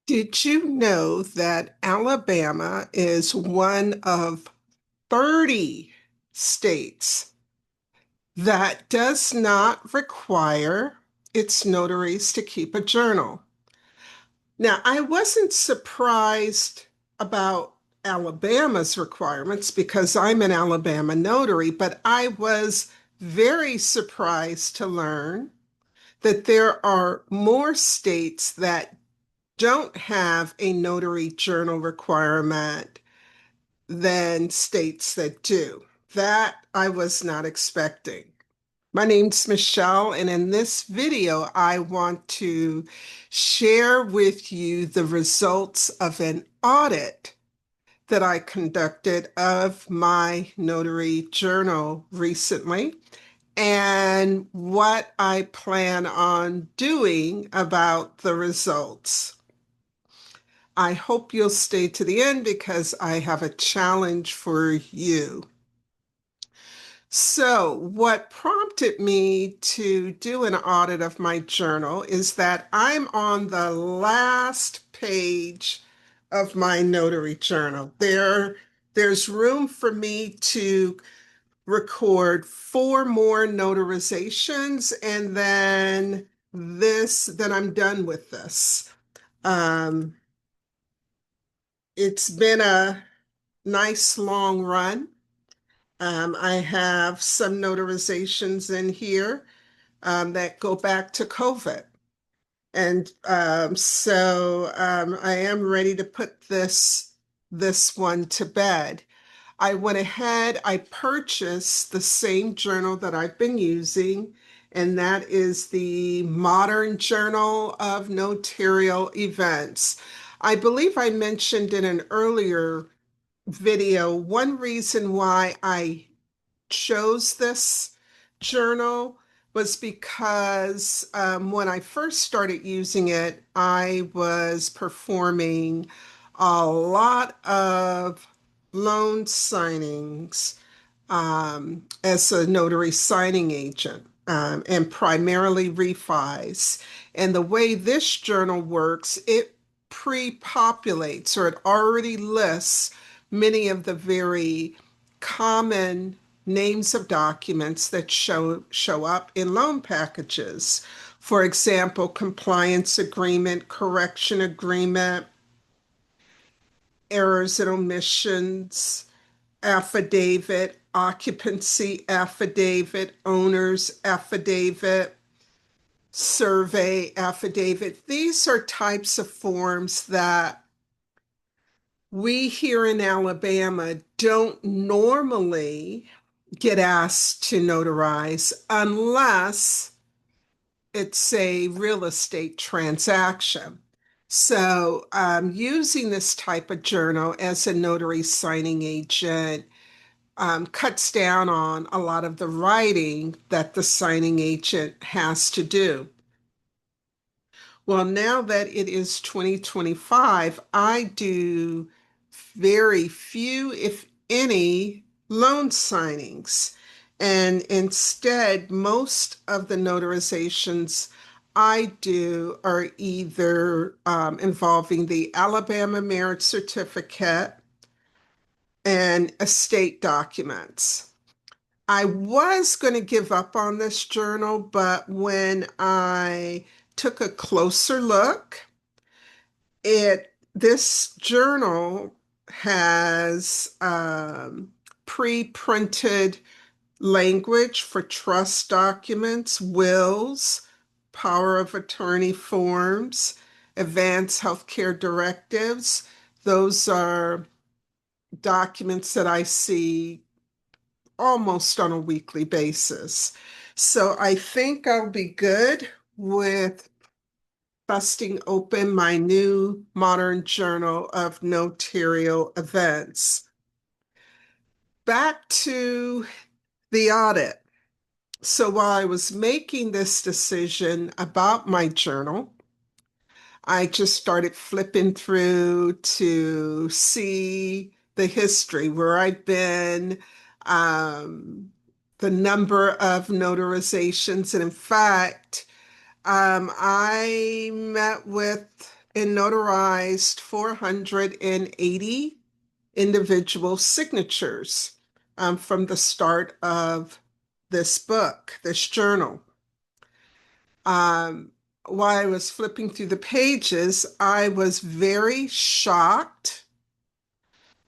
Did you know that Alabama is one of 30 states that does not require its notaries to keep a journal? Now, I wasn't surprised about Alabama's requirements because I'm an Alabama notary, but I was very surprised to learn that there are more states that don't have a notary journal requirement than states that do. That I was not expecting. My name's Michelle, and in this video, I want to share with you the results of an audit that I conducted of my notary journal recently and what I plan on doing about the results. I hope you'll stay to the end because I have a challenge for you. So, what prompted me to do an audit of my journal is that I'm on the last page of my notary journal. There's room for me to record four more notarizations, and then I'm done with this. Um, it's been a nice long run. I have some notarizations in here that go back to COVID. And I am ready to put this one to bed. I went ahead, I purchased the same journal that I've been using, and that is the Modern Journal of Notarial Events. I believe I mentioned in an earlier video, one reason why I chose this journal was because when I first started using it, I was performing a lot of loan signings as a notary signing agent and primarily refis. And the way this journal works, it pre-populates or it already lists many of the very common names of documents that show up in loan packages. For example, compliance agreement, correction agreement, errors and omissions, affidavit, occupancy affidavit, owner's affidavit, survey affidavit. These are types of forms that we here in Alabama don't normally get asked to notarize unless it's a real estate transaction. So, using this type of journal as a notary signing agent cuts down on a lot of the writing that the signing agent has to do. Well, now that it is 2025, I do very few, if any, loan signings. And instead, most of the notarizations I do are either involving the Alabama marriage certificate and estate documents. I was going to give up on this journal, but when I took a closer look, this journal has pre-printed language for trust documents, wills, power of attorney forms, advanced healthcare directives. Those are documents that I see almost on a weekly basis. So I think I'll be good with busting open my new modern journal of notarial events. Back to the audit. So while I was making this decision about my journal, I just started flipping through to see the history, where I've been, um, the number of notarizations. And in fact, I met with and notarized 480 individual signatures from the start of this book, this journal. Um, while I was flipping through the pages, I was very shocked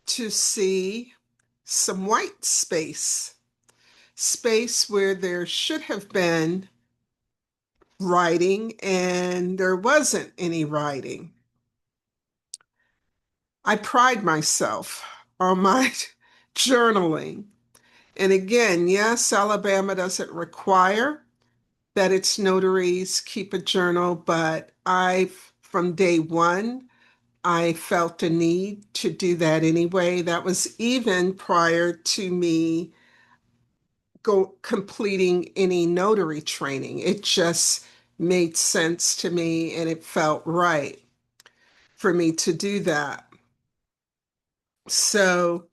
to see some white space, space where there should have been writing and there wasn't any writing. I pride myself on my journaling. And again, yes, Alabama doesn't require that its notaries keep a journal, but from day one, I felt a need to do that anyway. That was even prior to me completing any notary training. It just made sense to me and it felt right for me to do that. So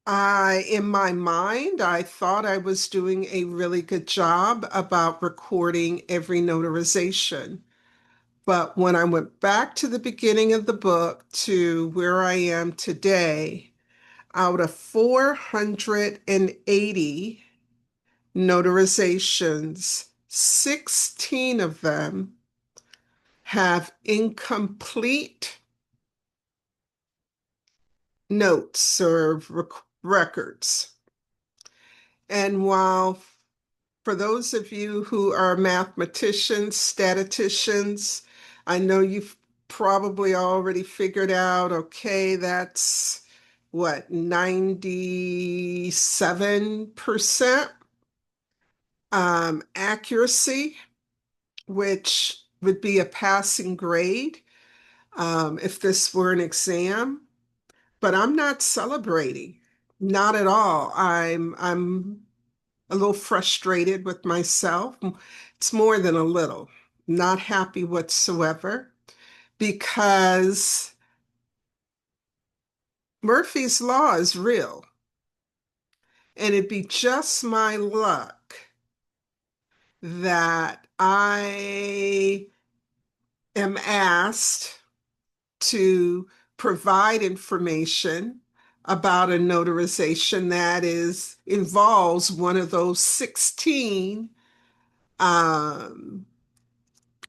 in my mind, I thought I was doing a really good job about recording every notarization. But when I went back to the beginning of the book to where I am today, out of 480 notarizations, 16 of them have incomplete notes or records. And while for those of you who are mathematicians, statisticians, I know you've probably already figured out, okay, that's what, 97% accuracy, which would be a passing grade if this were an exam. But I'm not celebrating, not at all. I'm a little frustrated with myself. It's more than a little. Not happy whatsoever because Murphy's Law is real. And it'd be just my luck that I am asked to provide information about a notarization that involves one of those 16 um,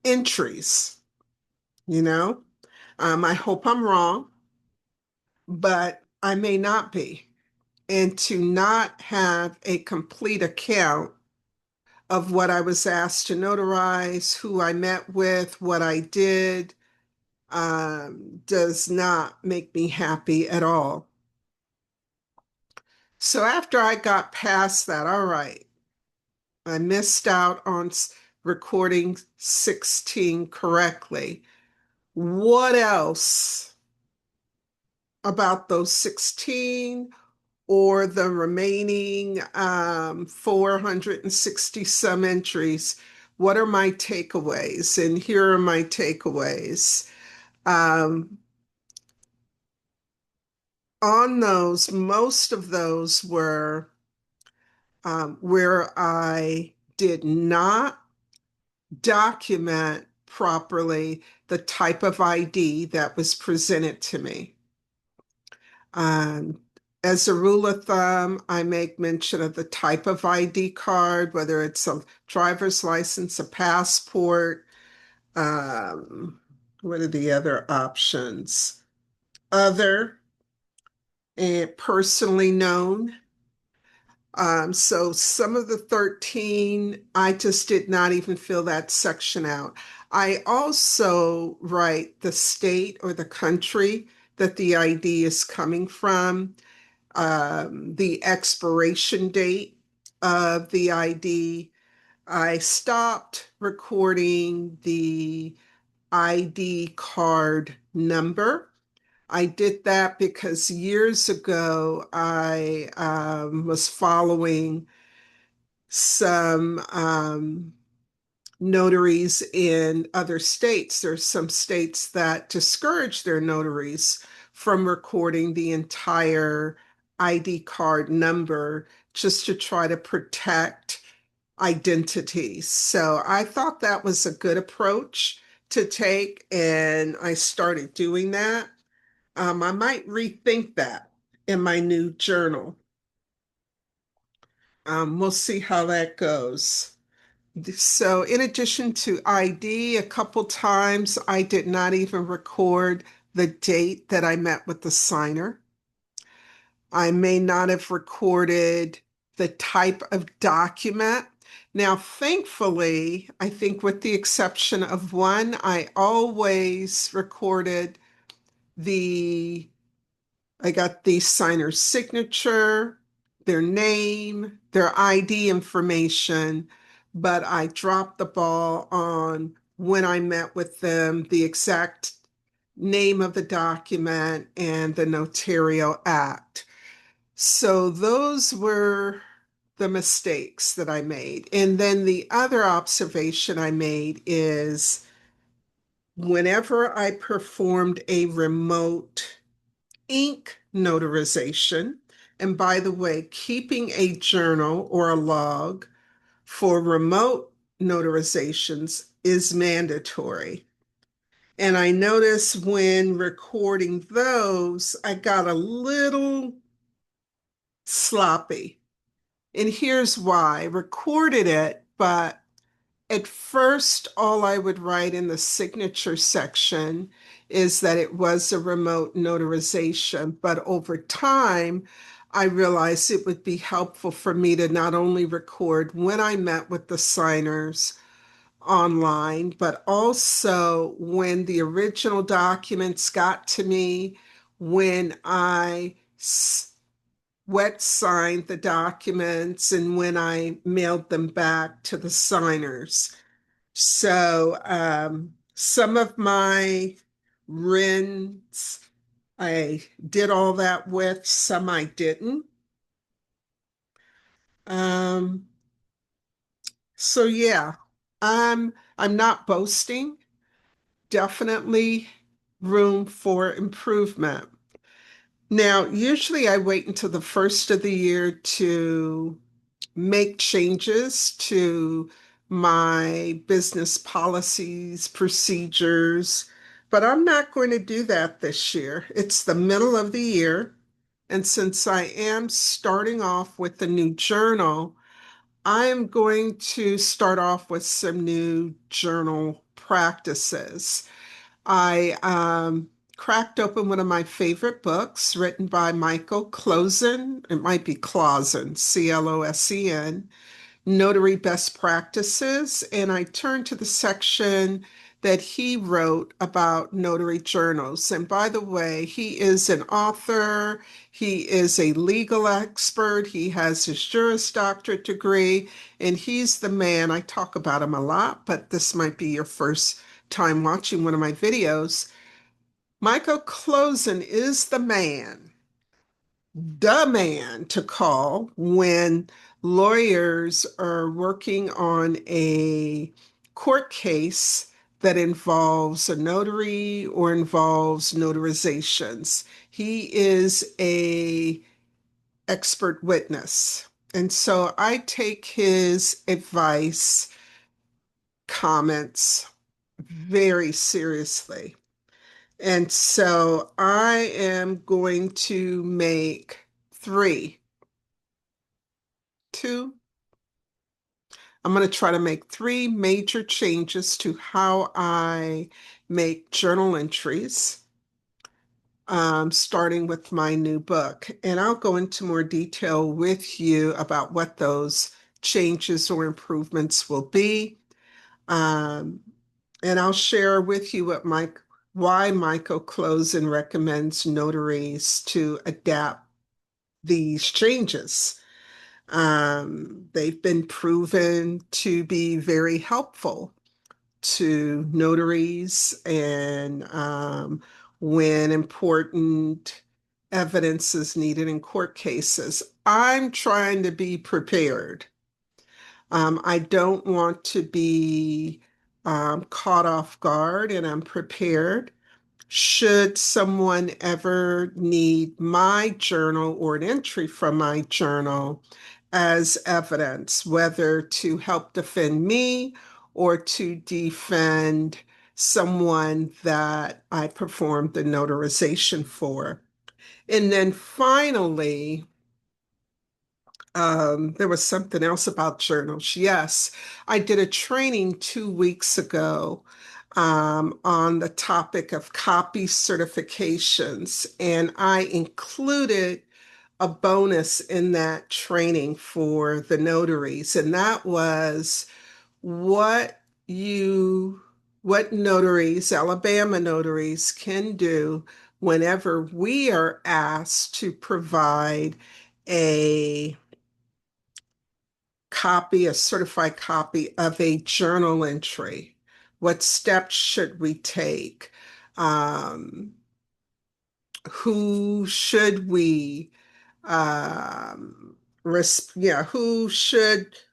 entries, you know? I hope I'm wrong, but I may not be. And to not have a complete account of what I was asked to notarize, who I met with, what I did, does not make me happy at all. So after I got past that, all right, I missed out on recording 16 correctly. What else about those 16 or the remaining 460 some entries? What are my takeaways? And here are my takeaways. Um, on those, most of those were where I did not document properly the type of ID that was presented to me. Um, as a rule of thumb, I make mention of the type of ID card, whether it's a driver's license, a passport, what are the other options? Other and personally known. So some of the 13, I just did not even fill that section out. I also write the state or the country that the ID is coming from, the expiration date of the ID. I stopped recording the ID card number. I did that because years ago I was following some notaries in other states. There's some states that discourage their notaries from recording the entire ID card number just to try to protect identities. So I thought that was a good approach to take, and I started doing that. I might rethink that in my new journal. We'll see how that goes. So, in addition to ID, a couple times I did not even record the date that I met with the signer. I may not have recorded the type of document. Now, thankfully, I think with the exception of one, I always recorded the I got the signer's signature, their name, their ID information, but I dropped the ball on when I met with them, the exact name of the document and the notarial act. So those were the mistakes that I made. And then the other observation I made is whenever I performed a remote ink notarization. And by the way, keeping a journal or a log for remote notarizations is mandatory. And I noticed when recording those, I got a little sloppy. And here's why. I recorded it, but at first, all I would write in the signature section is that it was a remote notarization. But over time, I realized it would be helpful for me to not only record when I met with the signers online, but also when the original documents got to me, when I wet signed the documents, and when I mailed them back to the signers. So some of my RINs I did all that with, some I didn't. Um, so yeah, I'm not boasting. Definitely room for improvement. Now, usually I wait until the first of the year to make changes to my business policies, procedures, but I'm not going to do that this year. It's the middle of the year. And since I am starting off with the new journal, I am going to start off with some new journal practices. I cracked open one of my favorite books written by Michael Closen. It might be Clausen, Closen, Notary Best Practices. And I turned to the section that he wrote about notary journals. And by the way, he is an author, he is a legal expert, he has his Juris Doctorate degree, and he's the man. I talk about him a lot, but this might be your first time watching one of my videos. Michael Closen is the man to call when lawyers are working on a court case that involves a notary or involves notarizations. He is a expert witness. And so I take his advice, comments very seriously. And so I am going to make three, two, I'm going to try to make three major changes to how I make journal entries, starting with my new book. And I'll go into more detail with you about what those changes or improvements will be. Um, and I'll share with you why Michael Closen recommends notaries to adapt these changes. They've been proven to be very helpful to notaries and when important evidence is needed in court cases. I'm trying to be prepared. I don't want to be caught off guard, and I'm prepared should someone ever need my journal or an entry from my journal as evidence, whether to help defend me or to defend someone that I performed the notarization for. And then finally, there was something else about journals. Yes, I did a training 2 weeks ago on the topic of copy certifications, and I included a bonus in that training for the notaries, and that was what you, what notaries, Alabama notaries, can do whenever we are asked to provide a copy, a certified copy of a journal entry. What steps should we take? Um, who should we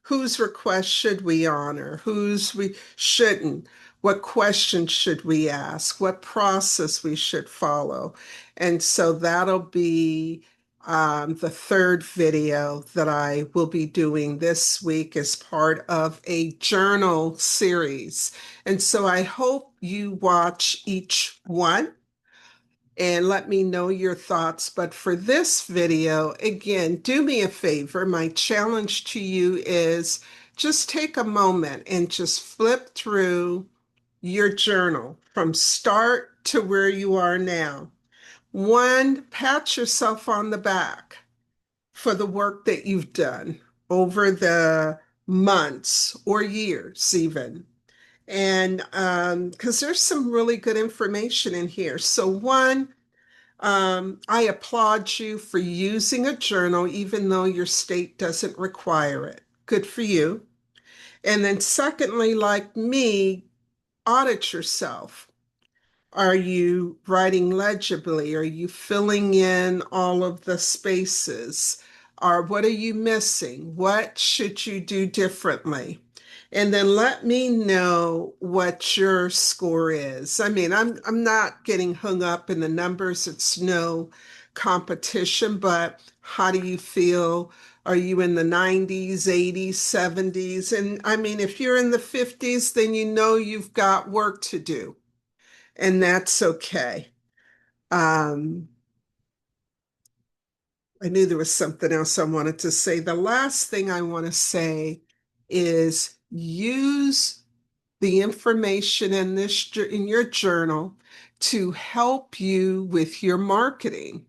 whose request should we honor, whose we shouldn't, what questions should we ask, what process we should follow. And so that'll be the third video that I will be doing this week as part of a journal series. And so I hope you watch each one and let me know your thoughts. But for this video, again, do me a favor. My challenge to you is just take a moment and just flip through your journal from start to where you are now. One, pat yourself on the back for the work that you've done over the months or years even. And because there's some really good information in here. So one, I applaud you for using a journal, even though your state doesn't require it. Good for you. And then, secondly, like me, audit yourself. Are you writing legibly? Are you filling in all of the spaces? Or what are you missing? What should you do differently? And then let me know what your score is. I mean, I'm not getting hung up in the numbers. It's no competition, but how do you feel? Are you in the 90s, 80s, 70s? And I mean, if you're in the 50s, then you know you've got work to do, and that's okay. Um, I knew there was something else I wanted to say. The last thing I want to say is use the information in in your journal to help you with your marketing.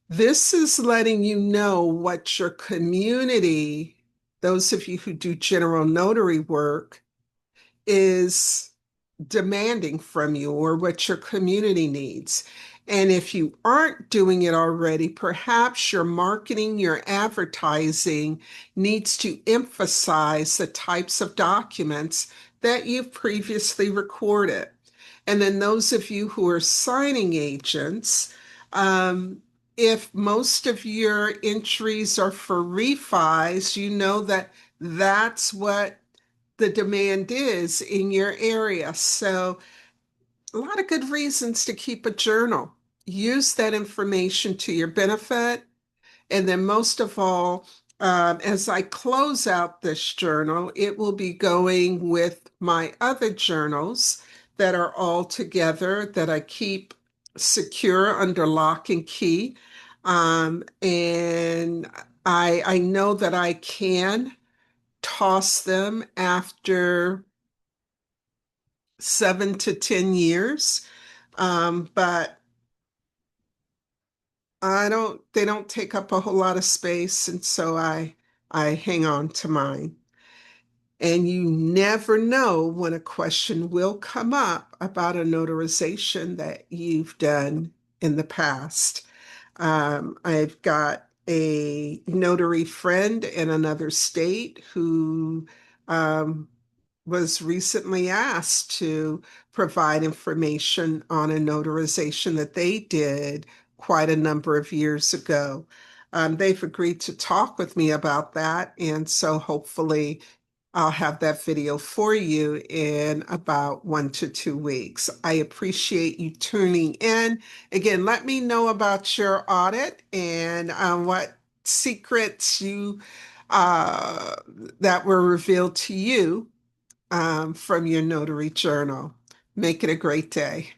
This is letting you know what your community, those of you who do general notary work, is demanding from you or what your community needs. And if you aren't doing it already, perhaps your marketing, your advertising needs to emphasize the types of documents that you've previously recorded. And then those of you who are signing agents, um, if most of your entries are for refis, you know that that's what the demand is in your area. So, a lot of good reasons to keep a journal. Use that information to your benefit. And then, most of all, as I close out this journal, it will be going with my other journals that are all together that I keep secure under lock and key. And I know that I can toss them after 7 to 10 years. But they don't take up a whole lot of space. And so I hang on to mine. And you never know when a question will come up about a notarization that you've done in the past. I've got a notary friend in another state who um, was recently asked to provide information on a notarization that they did quite a number of years ago. They've agreed to talk with me about that, and so hopefully I'll have that video for you in about 1 to 2 weeks. I appreciate you tuning in. Again, let me know about your audit and what secrets you that were revealed to you from your notary journal. Make it a great day.